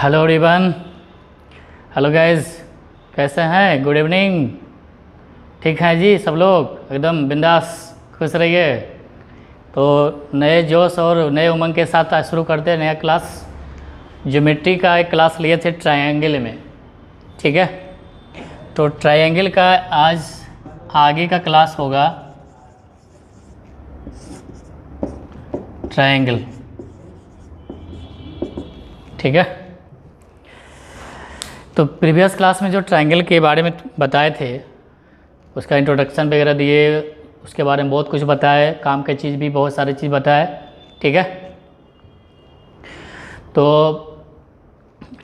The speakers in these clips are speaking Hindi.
हेलो एवरीवन, हेलो गाइस, कैसे हैं? Good evening. ठीक है जी, सब लोग एकदम बिंदास खुश रहिए। तो नए जोश और नए उमंग के साथ आज शुरू करते हैं नया क्लास। ज्योमेट्री का एक क्लास लिए थे ट्रायंगल में, ठीक है। तो ट्रायंगल का आज आगे का क्लास होगा ट्रायंगल, ठीक है। तो प्रीवियस क्लास में जो ट्रायंगल के बारे में बताए थे उसका इंट्रोडक्शन वगैरह दिए, उसके बारे में बहुत कुछ बताए, काम की चीज़ भी बहुत सारी चीज़ बताए, ठीक है। तो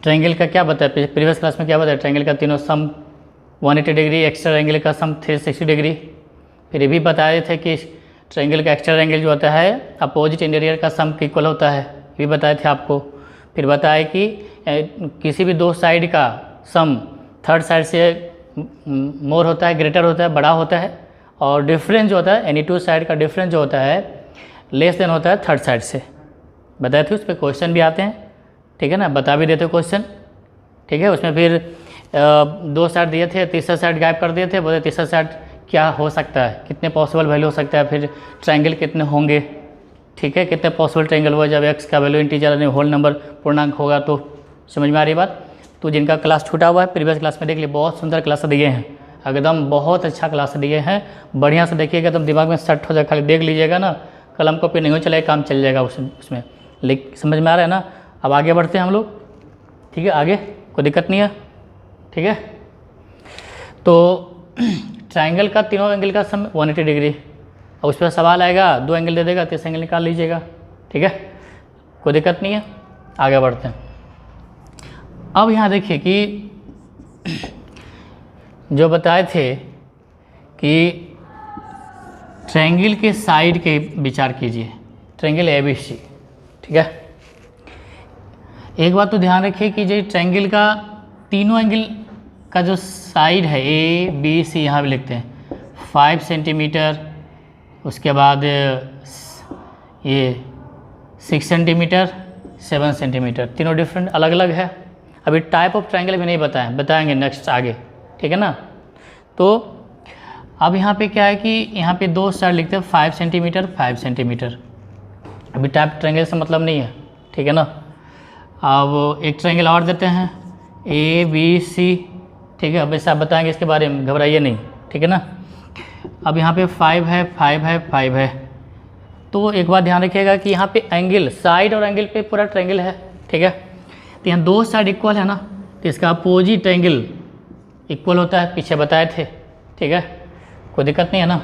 ट्रायंगल का क्या बताया प्रीवियस क्लास में? क्या बताया? ट्रायंगल का तीनों सम 180 डिग्री, एक्स्ट्रा एंगल का सम 360 डिग्री। फिर ये भी बताए थे कि ट्रायंगल का एक्स्ट्रा एंगल जो होता है अपोजिट इंटीरियर का सम के इक्वल होता है, ये भी बताए थे आपको। फिर बताया कि किसी भी दो साइड का सम थर्ड साइड से मोर होता है, ग्रेटर होता है, बड़ा होता है, और डिफरेंस जो होता है एनी टू साइड का डिफरेंस जो होता है लेस देन होता है थर्ड साइड से। बताए थे, उस पर क्वेश्चन भी आते हैं, ठीक है ना, बता भी देते क्वेश्चन, ठीक है। उसमें फिर दो साइड दिए थे, तीसरा साइड गायब कर दिए थे, बोले तीसरा साइड क्या हो सकता है, कितने पॉसिबल वैल्यू हो सकता है, फिर ट्रायंगल कितने होंगे, ठीक है, कितने पॉसिबल ट्रायंगल हुआ जब एक्स का वैल्यू इंटीजर यानी होल नंबर पूर्णांक होगा। तो समझ में आ रही बात? तो जिनका क्लास छूटा हुआ है प्रीवियस क्लास में देख लिए, बहुत सुंदर क्लास दिए हैं, एकदम बहुत अच्छा क्लास दिए हैं, बढ़िया से देखिएगा, एकदम दिमाग में सेट हो जाएगा। खाली देख लीजिएगा ना, कलम कॉपी नहीं हो चलेगा, काम चल जाएगा उसमें। समझ में आ रहा है ना? अब आगे बढ़ते हैं हम लोग, ठीक है, आगे कोई दिक्कत नहीं है, ठीक है। तो ट्रायंगल का तीनों एंगल का सम 180 डिग्री, और उस पर सवाल आएगा, दो एंगल दे देगा, तीसरा एंगल निकाल लीजिएगा, ठीक है, कोई दिक्कत नहीं है। आगे बढ़ते हैं। अब यहाँ देखिए कि जो बताए थे कि ट्रायंगल के साइड के विचार कीजिए, ट्रायंगल ABC, ठीक है। एक बात तो ध्यान रखिए कि जो ट्रायंगल का तीनों एंगल का जो साइड है ABC, यहाँ भी लिखते हैं 5 सेंटीमीटर, उसके बाद ये 6 सेंटीमीटर, 7 सेंटीमीटर, तीनों डिफरेंट अलग अलग है। अभी टाइप ऑफ ट्रायंगल भी नहीं बताएंगे नेक्स्ट आगे, ठीक है ना। तो अब यहाँ पे क्या है कि यहाँ पे दो साइड लिखते हैं 5 सेंटीमीटर 5 सेंटीमीटर। अभी टाइप ट्रायंगल से मतलब नहीं है, ठीक है ना। अब एक ट्रायंगल और देते हैं ABC, ठीक है। अब ऐसा आप बताएंगे, इसके बारे में घबराइए नहीं, ठीक है ना। अब यहाँ पे 5 है 5 है 5 है। तो एक बात ध्यान रखिएगा कि यहाँ पे एंगल साइड और एंगल पे पूरा ट्रायंगल है, ठीक है। तो यहाँ दो साइड इक्वल है ना, तो इसका अपोजिट एंगल इक्वल होता है, पीछे बताए थे, ठीक है, कोई दिक्कत नहीं है ना।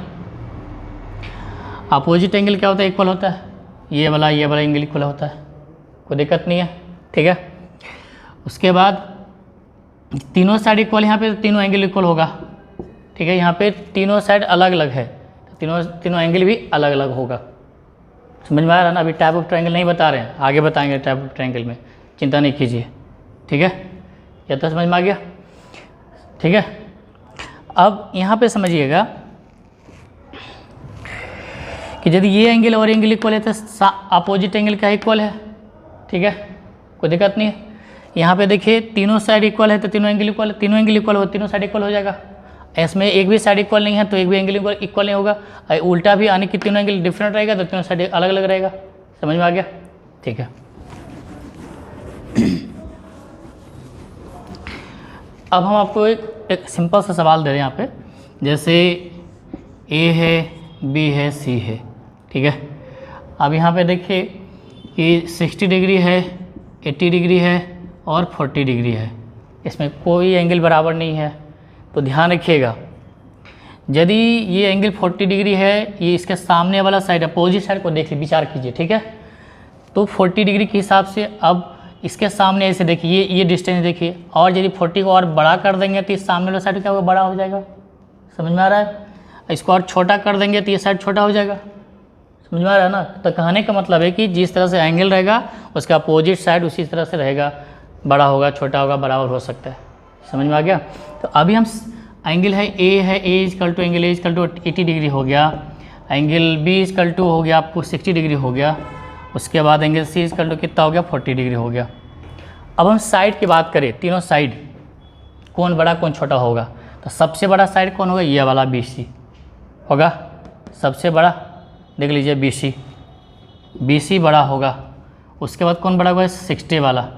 अपोजिट एंगल क्या होता है? इक्वल होता है, ये वाला एंगल इक्वल होता है, कोई दिक्कत नहीं है, ठीक है। उसके बाद तीनों साइड इक्वल, यहाँ पे तीनों एंगल इक्वल होगा, ठीक है। यहाँ पे तीनों साइड अलग अलग है, तो तीनों एंगल भी अलग अलग होगा। समझ में आ रहा है ना? अभी टाइप ऑफ ट्रायंगल नहीं बता रहे हैं, आगे बताएंगे टाइप ऑफ ट्रायंगल में, चिंता नहीं कीजिए, ठीक है। या तो समझ में आ गया, ठीक है। अब यहाँ पे समझिएगा कि यदि ये एंगल और एंगल इक्वल है तो अपोजिट एंगल क्या इक्वल है, ठीक है, कोई दिक्कत नहीं है। यहाँ पे देखिए तीनों साइड इक्वल है तो तीनों एंगल इक्वल है, तीनों एंगल इक्वल हो तीनों साइड इक्वल हो जाएगा। इसमें एक भी साइड इक्वल नहीं है तो एक भी एंगल इक्वल नहीं होगा। उल्टा भी आने की तीनों एंगल डिफरेंट रहेगा तो तीनों साइड अलग अलग रहेगा। समझ में आ गया? ठीक है। अब हम आपको एक सिंपल सा सवाल दे रहे हैं यहाँ पे, जैसे A है, B है, C है, ठीक है। अब यहाँ पे देखिए कि 60 डिग्री है, 80 डिग्री है और 40 डिग्री है, इसमें कोई एंगल बराबर नहीं है। तो ध्यान रखिएगा, यदि ये एंगल 40 डिग्री है, ये इसके सामने वाला साइड अपोजिट साइड को देख विचार कीजिए, ठीक है। तो 40 डिग्री के हिसाब से अब इसके सामने ऐसे देखिए, ये डिस्टेंस देखिए, और यदि 40 को और बड़ा कर देंगे तो इस सामने वाला साइड क्या होगा? बड़ा हो जाएगा। समझ में आ रहा है? इसको और छोटा कर देंगे तो ये साइड छोटा हो जाएगा। समझ में आ रहा है ना? तो कहने का मतलब है कि जिस तरह से एंगल रहेगा उसका अपोजिट साइड उसी तरह से रहेगा, बड़ा होगा, छोटा होगा, बराबर हो सकता है। समझ में आ गया? तो अभी हम एंगल है A है, A equal to angle A equal to 80 degree हो गया, एंगल B इक्वल टू हो गया आपको 60 डिग्री हो गया, उसके बाद एंगल C इक्वल टू कितना हो गया? 40 डिग्री हो गया। अब हम साइड की बात करें, तीनों साइड कौन बड़ा कौन छोटा होगा, तो सबसे बड़ा साइड कौन होगा, ये वाला BC होगा सबसे बड़ा, देख लीजिए BC बड़ा होगा। उसके बाद कौन बड़ा होगा, 60 वाला,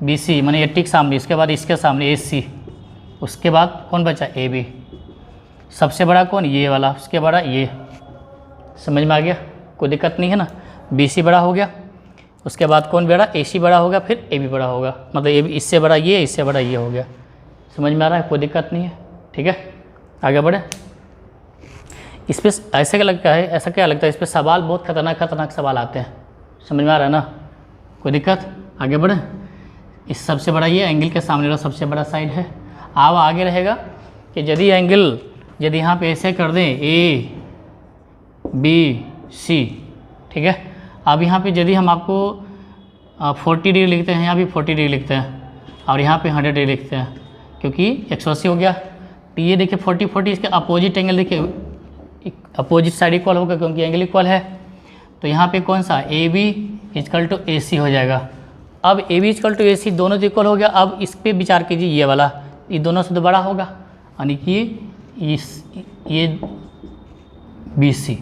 BC माने 80 के सामने, इसके बाद इसके सामने AC, उसके बाद कौन बचा, AB, सबसे बड़ा कौन, ये वाला, उसके बड़ा ये। समझ में आ गया, कोई दिक्कत नहीं है ना। BC बड़ा हो गया, उसके बाद कौन बड़ा, AC बड़ा होगा, फिर AB बड़ा होगा, मतलब AB इससे बड़ा ये, इससे बड़ा ये हो गया। समझ में आ रहा है, कोई दिक्कत नहीं है, ठीक है। आगे बढ़े। इस पर ऐसे क्या लगता है, ऐसा क्या लगता है, इस पर सवाल बहुत खतरनाक सवाल आते हैं। समझ में आ रहा है ना, कोई दिक्कत। आगे बढ़े। इस सबसे बड़ा ये एंगल के सामने वाला सबसे बड़ा साइड है। अब आगे रहेगा कि यदि एंगल, यदि यहाँ पे ऐसे कर दें ABC, ठीक है। अब यहाँ पे यदि हम आपको 40 डिग्री लिखते हैं, यहाँ भी 40 डिग्री लिखते हैं, और यहाँ पे 100 डिग्री लिखते हैं, क्योंकि 180 हो गया। तो ये देखिए 40 इसके अपोजिट एंगल, देखिए अपोजिट साइड इक्वल होगा क्योंकि एंगल इक्वल है। तो यहाँ पे कौन सा, AB = AC हो जाएगा। अब AB = AC दोनों तो इक्वल हो गया। अब इस पर विचार कीजिए, ये वाला, ये दोनों से तो बड़ा होगा, यानी कि ये BC,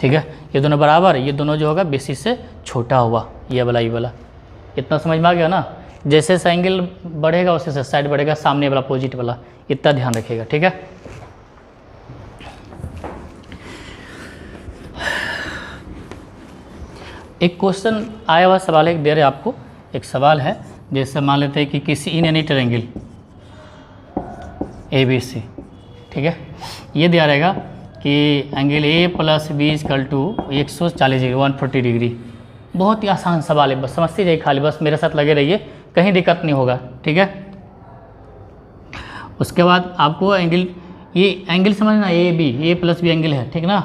ठीक है। ये दोनों बराबर, ये दोनों जो होगा BC से छोटा हुआ, ये वाला। इतना समझ में आ गया ना। जैसे से एंगल बढ़ेगा वैसे से साइड बढ़ेगा, सामने वाला अपोजिट वाला, इतना ध्यान रखिएगा, ठीक है। एक क्वेश्चन आया हुआ सवाल है, दे रहे आपको एक सवाल है, जैसे मान लेते हैं कि किसी इन एनी ट्रायंगल ABC, ठीक है, ये दिया रहेगा कि angle A + B = 140 degree, 140 degree. बहुत ही आसान सवाल है, बस समझते जाइए, खाली बस मेरे साथ लगे रहिए, कहीं दिक्कत नहीं होगा, ठीक है। उसके बाद आपको एंगल, ये एंगल समझना, A + B एंगल है, ठीक ना।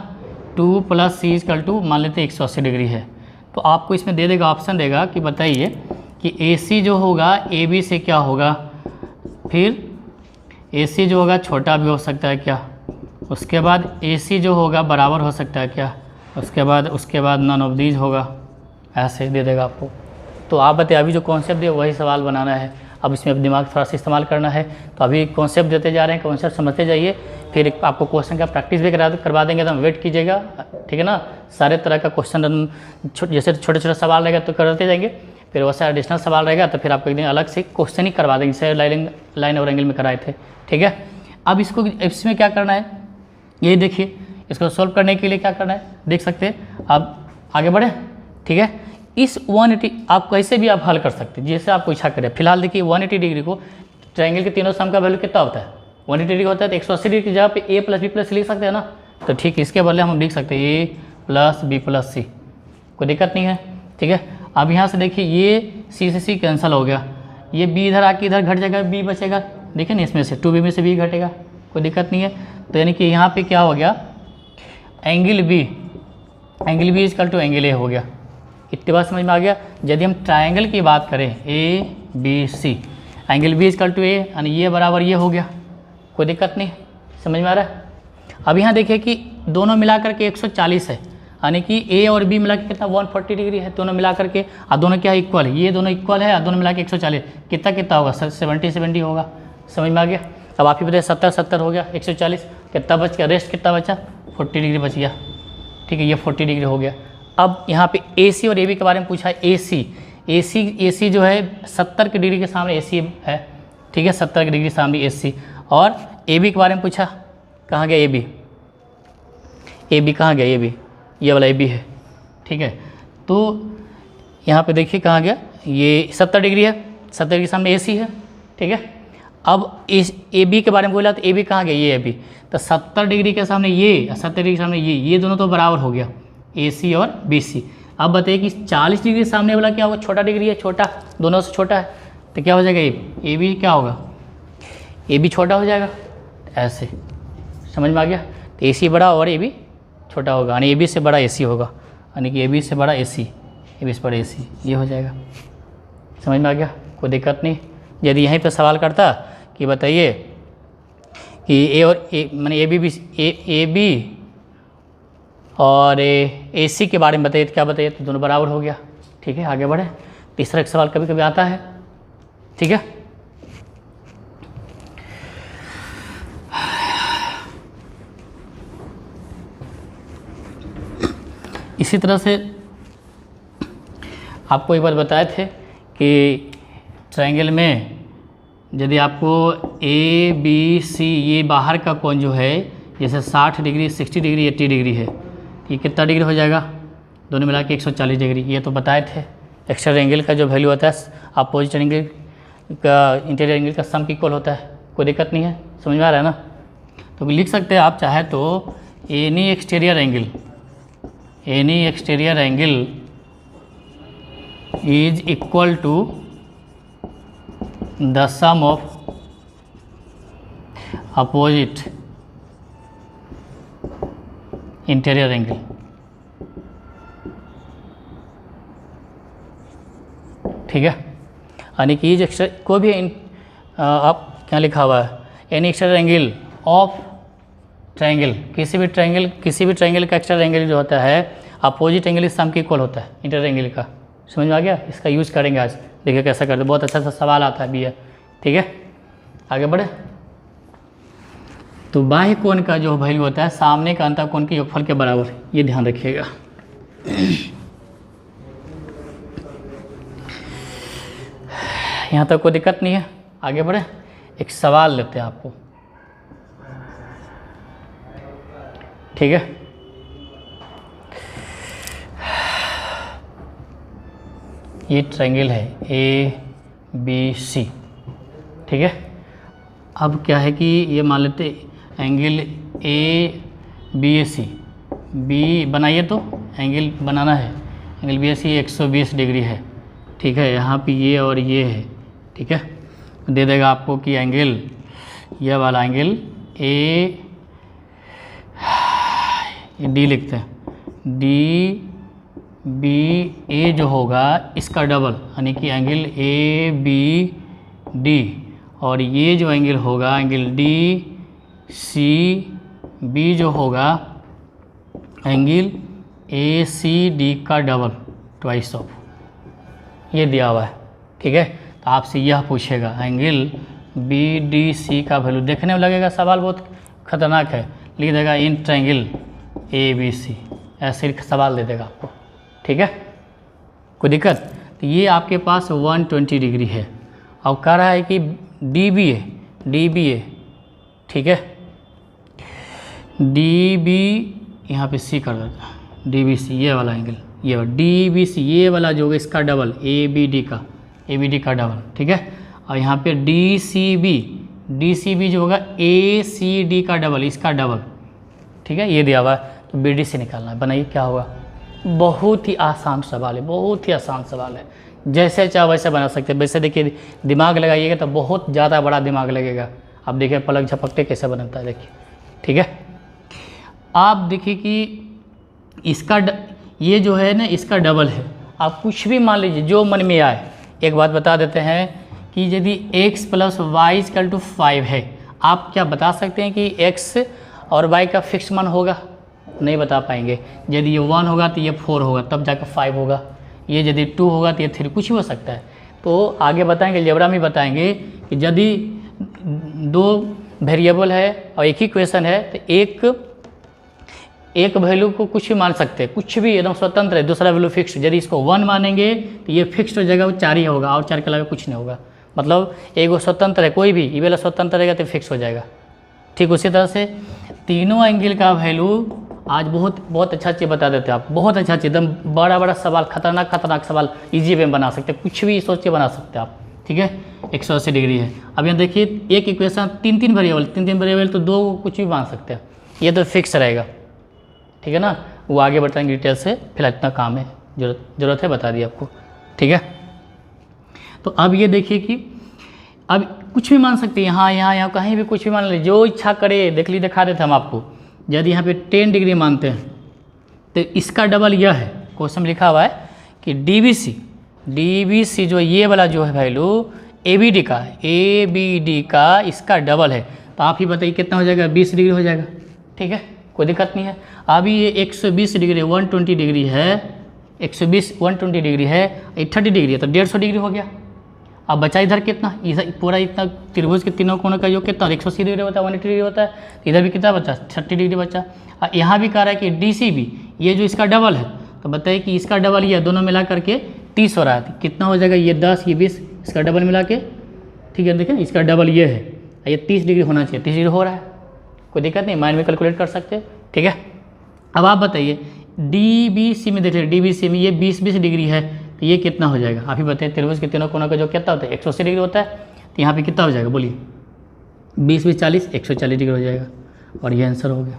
2 + C = मान लेते हैं 180 डिग्री है। तो आपको इसमें दे देगा, ऑप्शन देगा कि बताइए कि AC जो होगा AB से क्या होगा, फिर AC जो होगा छोटा भी हो सकता है क्या, उसके बाद AC जो होगा बराबर हो सकता है क्या, उसके बाद नन ऑफ दीज होगा, ऐसे दे देगा आपको। तो आप बताइए, अभी जो कॉन्सेप्ट है वही सवाल बनाना है। अब इसमें अब दिमाग थोड़ा सा इस्तेमाल करना है। तो अभी कॉन्सेप्ट देते जा रहे हैं, कॉन्सेप्ट समझते जाइए, फिर आपको क्वेश्चन का प्रैक्टिस भी करवा देंगे, तो वेट कीजिएगा, ठीक है ना। सारे तरह का क्वेश्चन, जैसे छोटे छोटे सवाल रहेगा तो करते जाएंगे, फिर वैसे एडिशनल सवाल रहेगा तो फिर आपको एक दिन अलग से क्वेश्चन ही करवा देंगे, जैसे लाइन और एंगल में कराए थे, ठीक है। अब इसमें क्या करना है, ये देखिए, इसको सॉल्व करने के लिए क्या करना है देख सकते हैं। अब आगे बढ़े, ठीक है। इस 180 आप कैसे भी आप हल कर सकते हैं, जैसे आपको इच्छा करें। फिलहाल देखिए 180 डिग्री को, ट्रायंगल के तीनों सम का वैल्यू कितना होता है, 180 डिग्री होता है। तो 180 डिग्री की जगह पे A + B + C लिख सकते हैं ना। तो ठीक, इसके बदले हम लिख सकते हैं A + B + C, कोई दिक्कत नहीं है, ठीक है। अब यहाँ से देखिए, ये C से C कैंसिल हो गया, ये B इधर आके इधर घट जाएगा, B बचेगा, देखिए ना, इसमें से 2B में से B घटेगा, कोई दिक्कत नहीं है। तो यानी कि यहाँ पे क्या हो गया, एंगल B = एंगल A हो गया। इतनी बात समझ में आ गया। यदि हम ट्रायंगल की बात करें ABC, एंगल B = A, यानी ये बराबर ये हो गया, कोई दिक्कत नहीं, समझ में आ रहा है। अब यहाँ देखिए कि दोनों मिलाकर के 140 है, यानी कि A और B मिला के कितना 140 डिग्री है, दोनों मिला करके, और दोनों क्या इक्वल है, ये दोनों इक्वल है, और दोनों मिला के 140, कितना होगा, 70 होगा। समझ में आ गया। अब आप ही बताइए, 70 हो गया, 140 कितना बच गया, रेस्ट कितना बचा, 40 डिग्री बच गया, ठीक है, ये 40 डिग्री हो गया। अब यहाँ पे AC और AB के बारे में पूछा है। AC जो है 70 के डिग्री के सामने AC है, ठीक है, 70 के डिग्री सामने AC। और AB के बारे में पूछा, कहाँ गया AB कहाँ गया, AB ये वाला AB है, ठीक है। तो यहाँ पे देखिए कहाँ गया, ये 70 डिग्री है, 70 डिग्री के सामने AC है, ठीक है। अब इस AB के बारे में बोला तो AB कहाँ गया, ये AB। तो 70 डिग्री के सामने ये, 70 डिग्री के सामने ये दोनों तो बराबर हो गया, AC और BC। अब बताइए कि 40 डिग्री सामने वाला क्या होगा, छोटा डिग्री है, छोटा, दोनों से छोटा है, तो क्या हो जाएगा, AB क्या होगा, AB छोटा हो जाएगा, ऐसे समझ में आ गया। तो AC बड़ा और AB छोटा होगा, यानी AB से बड़ा AC होगा, यानी कि AB से बड़ा AC, AB से बड़ा AC, ये हो जाएगा। समझ में आ गया, कोई दिक्कत नहीं। यदि यहीं पर सवाल करता कि बताइए कि A और A माने AB और AC के बारे में बताइए तो क्या बताइए, तो दोनों बराबर हो गया, ठीक है। आगे बढ़े। तो इस तरह का सवाल कभी कभी आता है। ठीक है, इसी तरह से आपको एक बार बताए थे कि ट्रायंगल में यदि आपको ए बी सी ये बाहर का कोण जो है जैसे 60 डिग्री, 60 डिग्री, 80 डिग्री है, ये कितना डिग्री हो जाएगा? दोनों मिला के 140 डिग्री। ये तो बताए थे। एक्सटर्नल एंगल का जो वैल्यू होता है अपोजिट एंगल का इंटीरियर एंगल का सम इक्वल होता है। कोई दिक्कत नहीं है, समझ में आ रहा है ना? तो लिख सकते हैं आप चाहे तो any exterior angle is equal to the sum of opposite interior angle। ठीक है, यानी कि इज एक्स्ट्रा कोई भी आप क्या लिखा हुआ है, any extra angle of triangle, किसी भी ट्रायंगल का एक्स्ट्रा एंगल जो होता है अपोजिट एंगल इस सम के इक्वल होता है इंटीरियर एंगल का। समझ में आ गया? इसका यूज करेंगे आज, देखिए कैसा करते, बहुत अच्छा सा सवाल आता है भी है। ठीक है, आगे बढ़े। तो बाह्य कोण का जो वैल्यू होता है सामने का अंतः कोण के योगफल के बराबर, ये ध्यान रखिएगा। यहाँ तक कोई दिक्कत नहीं है, आगे बढ़े। एक सवाल लेते हैं आपको। ठीक है, ये ट्रायंगल है ए बी सी। ठीक है, अब क्या है कि ये मान लेते angle A B A C, B बनाइए तो एंगल बनाना है, angle B A C 120 degree है। ठीक है, यहाँ पे ये और ये है। ठीक है, दे देगा आपको कि एंगल ये वाला एंगल ए डी लिखते हैं, डी बी ए जो होगा इसका डबल, यानी कि एंगल ए बी डी, और ये जो एंगल होगा एंगल डी सी बी जो होगा एंगल ए सी डी का डबल, ट्वाइस ऑफ, ये दिया हुआ है। ठीक है, तो आपसे यह पूछेगा एंगल बी डी सी का वैल्यू। देखने में लगेगा सवाल बहुत खतरनाक है, लिख देगा in triangle A B C, ऐसे सवाल दे देगा आपको। ठीक है, कोई दिक्कत? तो ये आपके पास 120 डिग्री है और कह रहा है कि डी बी ए। ठीक है, डी बी यहाँ पे सी कर देता है, डी बी सी ये वाला एंगल, ये डी बी सी ये वाला जो होगा इसका डबल, ए बी डी का डबल। ठीक है, और यहाँ पे डी सी बी जो होगा ए सी डी का डबल, इसका डबल। ठीक है, ये दिया हुआ है, तो बी डी से निकालना है। बनाइए क्या होगा। बहुत ही आसान सवाल है, बहुत ही आसान सवाल है, जैसे चाहे वैसे बना सकते हैं। वैसे देखिए दिमाग लगाइएगा तो बहुत ज़्यादा बड़ा दिमाग लगेगा। अब देखिए पलक झपकते कैसे बनता है, देखिए। ठीक है, आप देखिए कि इसका ये जो है ना इसका डबल है। आप कुछ भी मान लीजिए जो मन में आए। एक बात बता देते हैं कि यदि x + y = 5 है, आप क्या बता सकते हैं कि x और y का फिक्स मान होगा? नहीं बता पाएंगे। यदि ये 1 होगा तो ये 4 होगा, तब जाकर 5 होगा। ये यदि 2 होगा तो ये 3, कुछ भी हो सकता है। तो आगे बताएंगे, अलजेब्रा में बताएंगे कि यदि 2 वेरिएबल है और एक ही क्वेश्चन है तो एक वैल्यू को कुछ भी मान सकते हैं, कुछ भी एकदम स्वतंत्र है, दूसरा वैल्यू फिक्स। यदि इसको 1 मानेंगे तो ये फिक्स हो जाएगा, वो 4 ही होगा और 4 के अलावा कुछ नहीं होगा। मतलब एक वो स्वतंत्र है, कोई भी ये वाला स्वतंत्र रहेगा तो फिक्स हो जाएगा। ठीक उसी तरह से तीनों एंगल का वैल्यू आज बहुत अच्छा चीज़ बता देते हैं आप, बहुत अच्छा चीज़, एकदम बड़ा सवाल, खतरनाक सवाल इजी वे में बना सकते हैं, कुछ भी सोच के बना सकते हैं आप। ठीक है, 180 डिग्री है। अब यहाँ देखिए एक इक्वेशन 3 वेरिएबल तो 2 कुछ भी मान सकते हैं, ये तो फिक्स रहेगा। ठीक है ना, वो आगे बताएंगे डिटेल से। फिलहाल इतना काम है, जरूरत है बता दी आपको। ठीक है, तो अब ये देखिए कि अब कुछ भी मान सकते हैं, यहाँ कहीं भी कुछ भी मान लीजिए, जो इच्छा करे। दिखा देते हम आपको। यदि यहाँ पे 10 डिग्री मानते हैं तो इसका डबल यह है, क्वेश्चन में लिखा हुआ है कि डी बी सी जो ये वाला जो है वैल्यू ए बी डी का इसका डबल है। तो आप ही बताइए कितना हो जाएगा? 20 डिग्री हो जाएगा। ठीक है, कोई दिक्कत नहीं है। अभी ये 120 डिग्री 120 डिग्री है, 120 120 डिग्री है, ये 30 डिग्री है तो 150 डिग्री हो गया। अब बचा इधर कितना, पूरा इतना त्रिभुज के तीनों कोनों का योग कितना 180 डिग्री होता है, 180 डिग्री होता है, तो इधर भी कितना बचा 30 डिग्री बचा। और यहाँ भी कह रहा है कि DCB ये जो इसका डबल है, तो बताइए कि इसका डबल ये दोनों मिला करके 30 हो रहा है, तो कितना हो जाएगा, ये 10 ये 20, इसका डबल मिला के, ठीक है। देखिए इसका डबल ये है, ये 30 डिग्री होना चाहिए, 30 डिग्री हो रहा है, कोई दिक्कत नहीं, माइंड में कैलकुलेट कर सकते हैं, ठीक है। अब आप बताइए DBC में देखिए, DBC में ये 20 डिग्री है, तो ये कितना हो जाएगा, आप ही बताइए। त्रिभुज के तीनों कोनों का जो कितना होता है 180 डिग्री होता है, तो यहाँ पे कितना हो जाएगा बोलिए, 20 20 40 140 डिग्री हो जाएगा, और ये आंसर हो गया।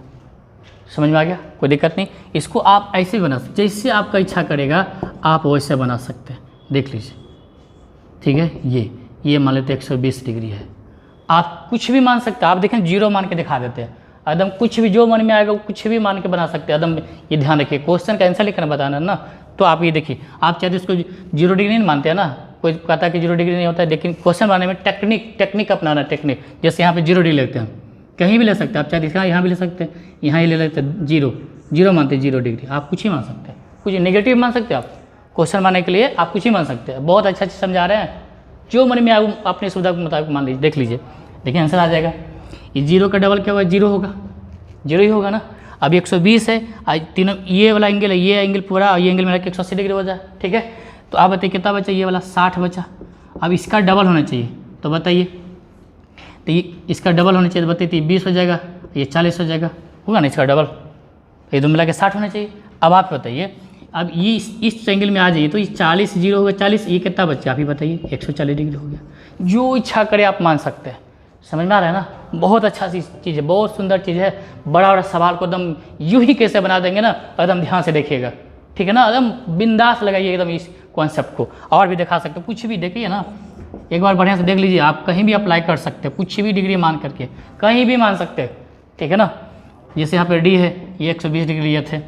समझ में आ गया, कोई दिक्कत नहीं। इसको आप ऐसे बना सकते, जैसे आपका इच्छा करेगा आप वैसे बना सकते हैं, देख लीजिए, ठीक है। ये मान लेते 120 डिग्री है, आप कुछ भी मान सकते हैं। आप देखें 0 मान के दिखा देते हैं, एकदम कुछ भी जो मन में आएगा वो कुछ भी मान के बना सकते हैं एकदम। ये ध्यान रखिए, क्वेश्चन का आंसर लिखना बताना ना, तो आप ये देखिए, आप चाहते इसको 0 डिग्री नहीं मानते हैं ना, कोई कहता है कि 0 डिग्री नहीं होता है, लेकिन क्वेश्चन बनाने में टेक्निक अपनाना, टेक्निक। जैसे यहाँ पे 0 डिग्री लेते हैं, कहीं भी ले सकते हैं आप, चाहे इसका यहाँ भी ले सकते हैं, यहाँ ही ले लेते हैं, 0 मानते हैं 0 डिग्री, आप कुछ ही मान सकते हैं, कुछ नेगेटिव मान सकते हैं आप, क्वेश्चन बनाने के लिए आप कुछ ही मान सकते हैं। बहुत अच्छा चीज़ समझा रहे हैं, जो मन में आए अपनी सुविधा के मुताबिक मान लीजिए, देख लीजिए, देखिए आंसर आ जाएगा। ये 0 का डबल क्या होगा, 0 होगा, 0 ही होगा ना। अब 120 है, तीनों ये वाला एंगल है, ये एंगल पूरा, और ये एंगल मिला के 180 डिग्री हो जाए, ठीक है। तो आप बताइए कितना बचा, ये वाला 60 बचा। अब इसका डबल होना चाहिए, तो बताइए, तो ये इसका डबल होना चाहिए, तो बताइए 20 हो जाएगा, ये 40 हो जाएगा, होगा ना इसका डबल, ये दोनों मिला के 60 होना चाहिए। अब आप बताइए, अब ये इस एंगल में आ जाइए, तो ये 40 0 होगा 40, ये कितना बच्चा आप ही बताइए, 140 डिग्री हो गया। जो इच्छा करे आप मान सकते हैं, समझ में आ रहा है ना। बहुत अच्छा चीज़ है, बहुत सुंदर चीज़ है। बड़ा सवाल को एकदम यूँ ही कैसे बना देंगे ना, एकदम ध्यान से देखिएगा, ठीक है ना, एकदम बिंदास लगाइए एकदम इस कॉन्सेप्ट को। और भी दिखा सकते हो, कुछ भी देखिए ना, एक बार बढ़िया से देख लीजिए, आप कहीं भी अप्लाई कर सकते हैं, कुछ भी डिग्री मान करके कहीं भी मान सकते हैं, ठीक है ना। जैसे यहाँ पे D है, ये 120 डिग्री ये थे,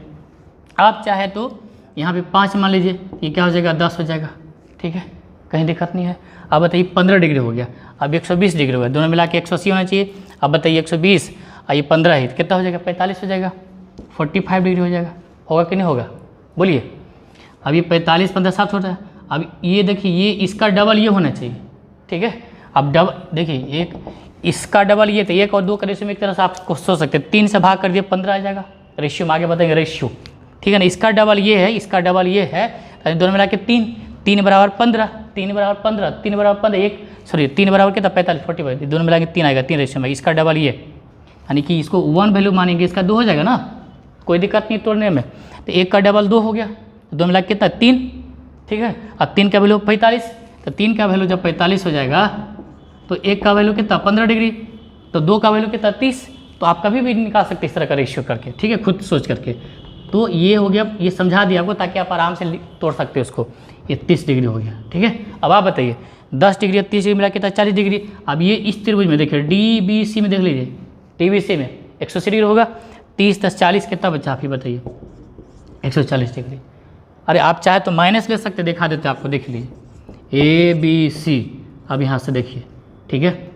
आप चाहे तो यहाँ पे 5 मान लीजिए, ये क्या हो जाएगा 10 हो जाएगा, ठीक है, कहीं दिक्कत नहीं है। अब बताइए 15 डिग्री हो गया, अब 120 डिग्री हो गया, दोनों मिला के 180 होना चाहिए। अब बताइए 120 और ये 15 है, कितना हो जाएगा 45 हो जाएगा, 45 डिग्री हो जाएगा, होगा कि नहीं होगा बोलिए। अब ये 45 15 7 होता है। अब ये देखिए, ये इसका डबल ये होना चाहिए, ठीक है। अब डबल देखिए, एक इसका डबल ये तो 1 और 2 का रेशियो में एक तरह से आप सोच सकते हैं, 3 से भाग कर दिए 15 आ जाएगा, रेशियो में आगे बताएंगे रेशियो, ठीक है ना। इसका डबल ये है, इसका डबल ये है, तो दोनों मिला के 3 बराबर 15, 3 बराबर 15, 3 बराबर 15, 3 बराबर कितना 45 45, दोनों मिला के 3 आएगा, 3 रेशियो में। इसका डबल ये, यानी कि इसको 1 वैल्यू मानेंगे, इसका 2 हो जाएगा ना, कोई दिक्कत नहीं तोड़ने में। तो 1 का डबल 2 हो गया, तो दोनों मिला के कितना 3, ठीक है। अब 3 का वैल्यू 45, तो 3 का वैल्यू जब 45 हो जाएगा तो 1 का वैल्यू कितना 15 डिग्री, तो 2 का वैल्यू कितना 30। तो आप कभी भी निकाल सकते इस तरह का रेशियो करके, ठीक है, खुद सोच करके। तो ये हो गया, ये समझा दिया आपको ताकि आप आराम से तोड़ सकते हो उसको। ये 30 डिग्री हो गया, ठीक है। अब आप बताइए 10 डिग्री और 30 डिग्री मिला कितना 40 डिग्री। अब ये इस त्रिभुज में देखिए DBC में देख लीजिए, DBC में 180 डिग्री होगा, 30 10 40 कितना बचा आप ही बताइए 140 डिग्री। अरे आप चाहे तो माइनस ले सकते, दिखा देते आपको, देख लीजिए ABC। अब यहाँ से देखिए, ठीक है,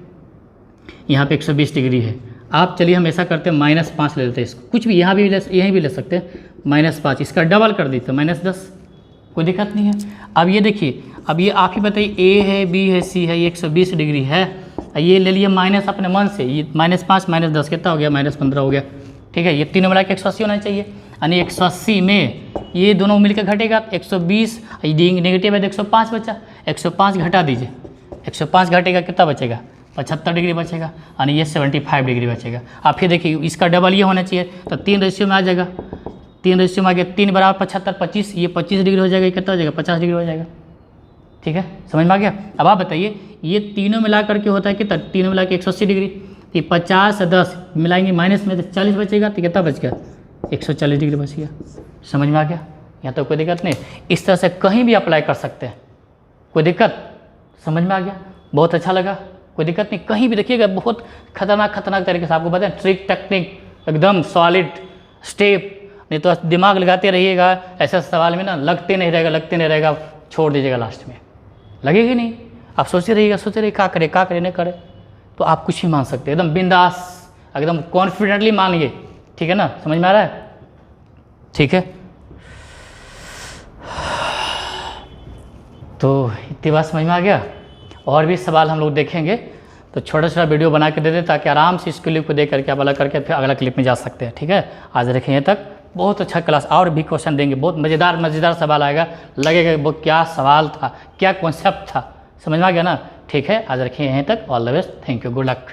यहाँ पे 120 डिग्री है। आप चलिए हम ऐसा करते हैं -5 ले लेते हैं इसको, कुछ भी यहाँ भी यहीं भी ले सकते हैं, -5, इसका डबल कर देते हैं -10, कोई दिक्कत नहीं है। अब ये देखिए, अब ये आप ही बताइए A है B है C है, ये 120 डिग्री है, ये ले लिए माइनस अपने मन से, ये -5 -10 कितना हो गया -15 हो गया, ठीक है। ये तीनों मिला के 180 होना चाहिए, यानी 180 में ये दोनों मिलकर घटेगा 120, नेगेटिव है तो 105 बचा, 105 घटा दीजिए, 105 घटेगा कितना बचेगा 75 डिग्री बचेगा, यानी ये 75 डिग्री बचेगा। आप फिर देखिए इसका डबल ये होना चाहिए, तो 3 रेशियो में आ जाएगा, 3 रेशियो में आ गया, 3 बराबर 75 25, ये 25 डिग्री हो जाएगा, ये कितना हो जाएगा 50 डिग्री हो जाएगा, ठीक है, समझ में आ गया। अब आप बताइए ये तीनों मिला करके होता है कितना, तीनों मिला के 180 डिग्री, तो 50 से 10 मिलाएंगे माइनस में तो 40 बचेगा, तो कितना बच गया 140 डिग्री बच गया। समझ में आ गया, यहाँ तो कोई दिक्कत नहीं, इस तरह से कहीं भी अप्लाई कर सकते हैं, कोई दिक्कत, समझ में आ गया, बहुत अच्छा लगा, कोई दिक्कत नहीं, कहीं भी देखिएगा। बहुत खतरनाक तरीके से आपको बताएं, ट्रिक टेक्निक एकदम सॉलिड स्टेप, नहीं तो दिमाग लगाते रहिएगा ऐसे सवाल में ना, लगते नहीं रहेगा, छोड़ दीजिएगा, लास्ट में लगेगी नहीं, आप सोचते रहिए क्या करे नहीं करे, तो आप कुछ ही मान सकते हैं, एकदम बिंदास एकदम कॉन्फिडेंटली मानिए, ठीक है ना, समझ में आ रहा है, ठीक है। तो इतनी बात समझ में आ गया। और भी सवाल हम लोग देखेंगे, तो छोटा छोटा वीडियो बना के दे दें ताकि आराम से इस क्लिप को देख करके आप अलग करके फिर अगला क्लिप में जा सकते हैं। ठीक है, आज देखें यहाँ तक, बहुत अच्छा क्लास, और भी क्वेश्चन देंगे, बहुत मज़ेदार सवाल आएगा, लगेगा वो क्या सवाल था, क्या कॉन्सेप्ट था, समझ में आ गया ना। ठीक है, आज रखिए यहीं तक। All the best, thank you, good luck.